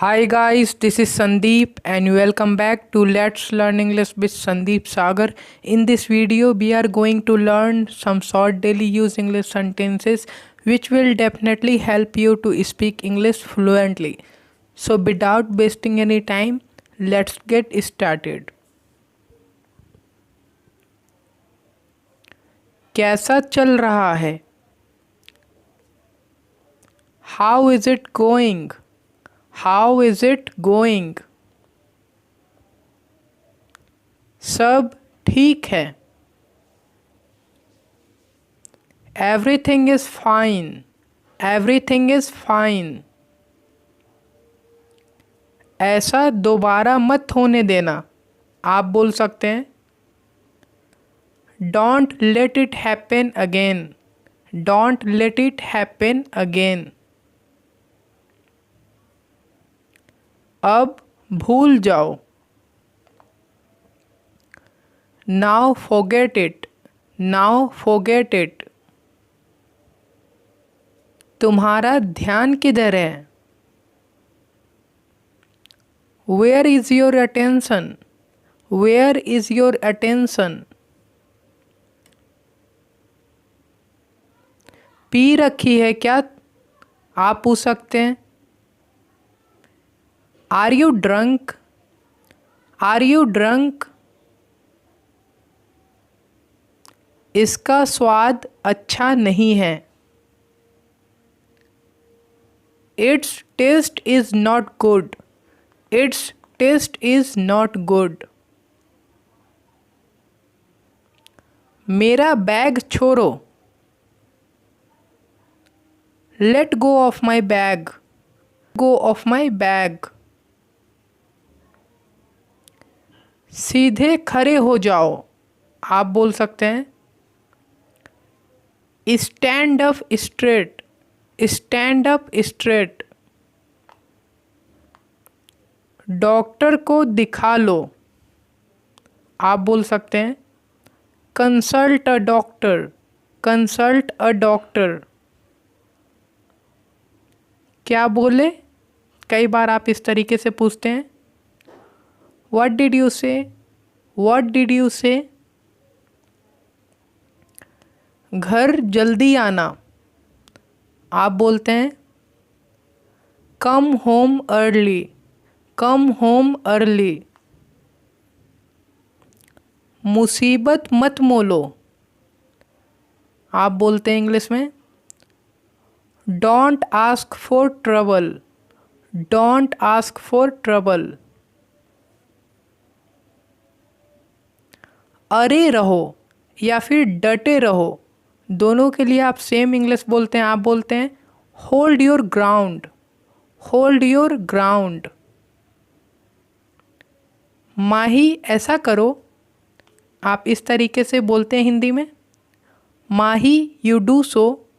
Hi guys, this is Sandeep and welcome back to Let's Learn English with Sandeep Sagar. In this video, we are going to learn some short daily use English sentences which will definitely help you to speak English fluently. So without wasting any time, let's get started. कैसा चल रहा है? How is it going? How is it going? सब ठीक है. Everything is fine. Everything is fine. ऐसा दोबारा मत होने देना. आप बोल सकते हैं Don't let it happen again. Don't let it happen again. अब भूल जाओ. Now forget it. Now forget it. तुम्हारा ध्यान किधर है? Where is your attention? Where is your attention? P रखी है क्या? आप पूछ सकते हैं Are you drunk? Are you drunk? इसका स्वाद अच्छा नहीं है. Its taste is not good. Its taste is not good. मेरा बैग छोड़ो. Let go of my bag. Go of my bag. सीधे खड़े हो जाओ. आप बोल सकते हैं Stand up straight. Stand up straight. Doctor को दिखा लो. आप बोल सकते हैं Consult a doctor. Consult a doctor. क्या बोले? कई बार आप इस तरीके से पूछते हैं What did you say? What did you say? घर जल्दी आना. आप बोलते हैं Come home early. Come home early. मुसीबत मत मोलो. आप बोलते हैं इंग्लिश में Don't ask for trouble. Don't ask for trouble. अरे रहो या फिर डटे रहो, दोनों के लिए आप सेम इंग्लिश बोलते हैं. आप बोलते हैं hold your ground. Hold your ground. Mahi ऐसा करो. आप इस तरीके से बोलते हैं हिंदी में Mahi you do so.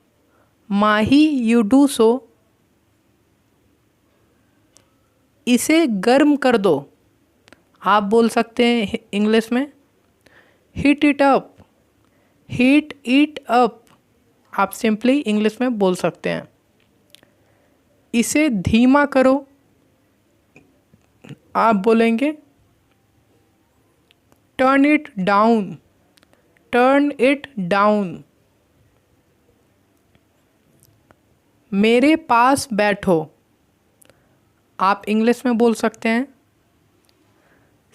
Mahi you do so. इसे गर्म कर दो. आप बोल सकते हैं इंग्लिश में heat it up. Heat it up. आप सिंपली इंग्लिश में बोल सकते हैं इसे धीमा करो. आप बोलेंगे turn it down. Turn it down. मेरे पास बैठो. आप इंग्लिश में बोल सकते हैं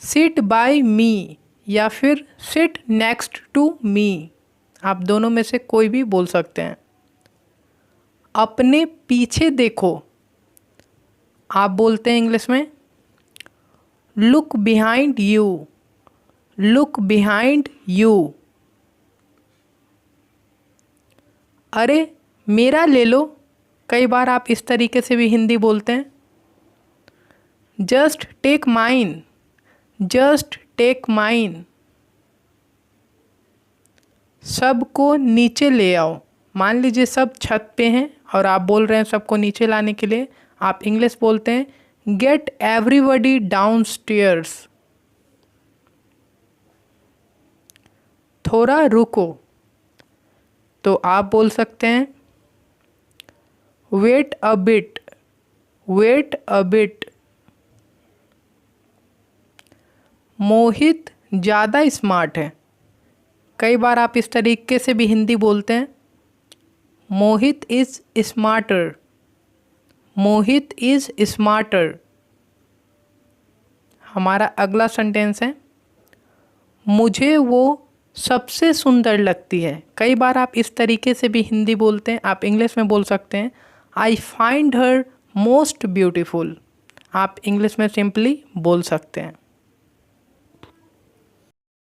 सिट बाय मी या फिर सिट नेक्स्ट टू मी. आप दोनों में से कोई भी बोल सकते हैं. अपने पीछे देखो. आप बोलते हैं इंग्लिश में look behind you. Look behind you. अरे मेरा ले लो. कई बार आप इस तरीके से भी हिंदी बोलते हैं just take mine. Just take mine. सबको नीचे ले आओ. मान लीजिए सब छत पे हैं और आप बोल रहे हैं सबको नीचे लाने के लिए. आप इंग्लिश बोलते हैं गेट एवरीबॉडी डाउन स्टेयर्स. थोड़ा रुको. तो आप बोल सकते हैं wait a bit. Wait a bit. Mohit ज़्यादा स्मार्ट है। कई बार आप इस तरीके से भी हिंदी बोलते हैं, Mohit is smarter. Mohit is smarter. हमारा अगला सेंटेंस है, मुझे वो सबसे सुंदर लगती है। कई बार आप इस तरीके से भी हिंदी बोलते हैं, आप इंग्लिश में बोल सकते हैं, I find her most beautiful. आप इंग्लिश में सिंपली बोल सकते हैं।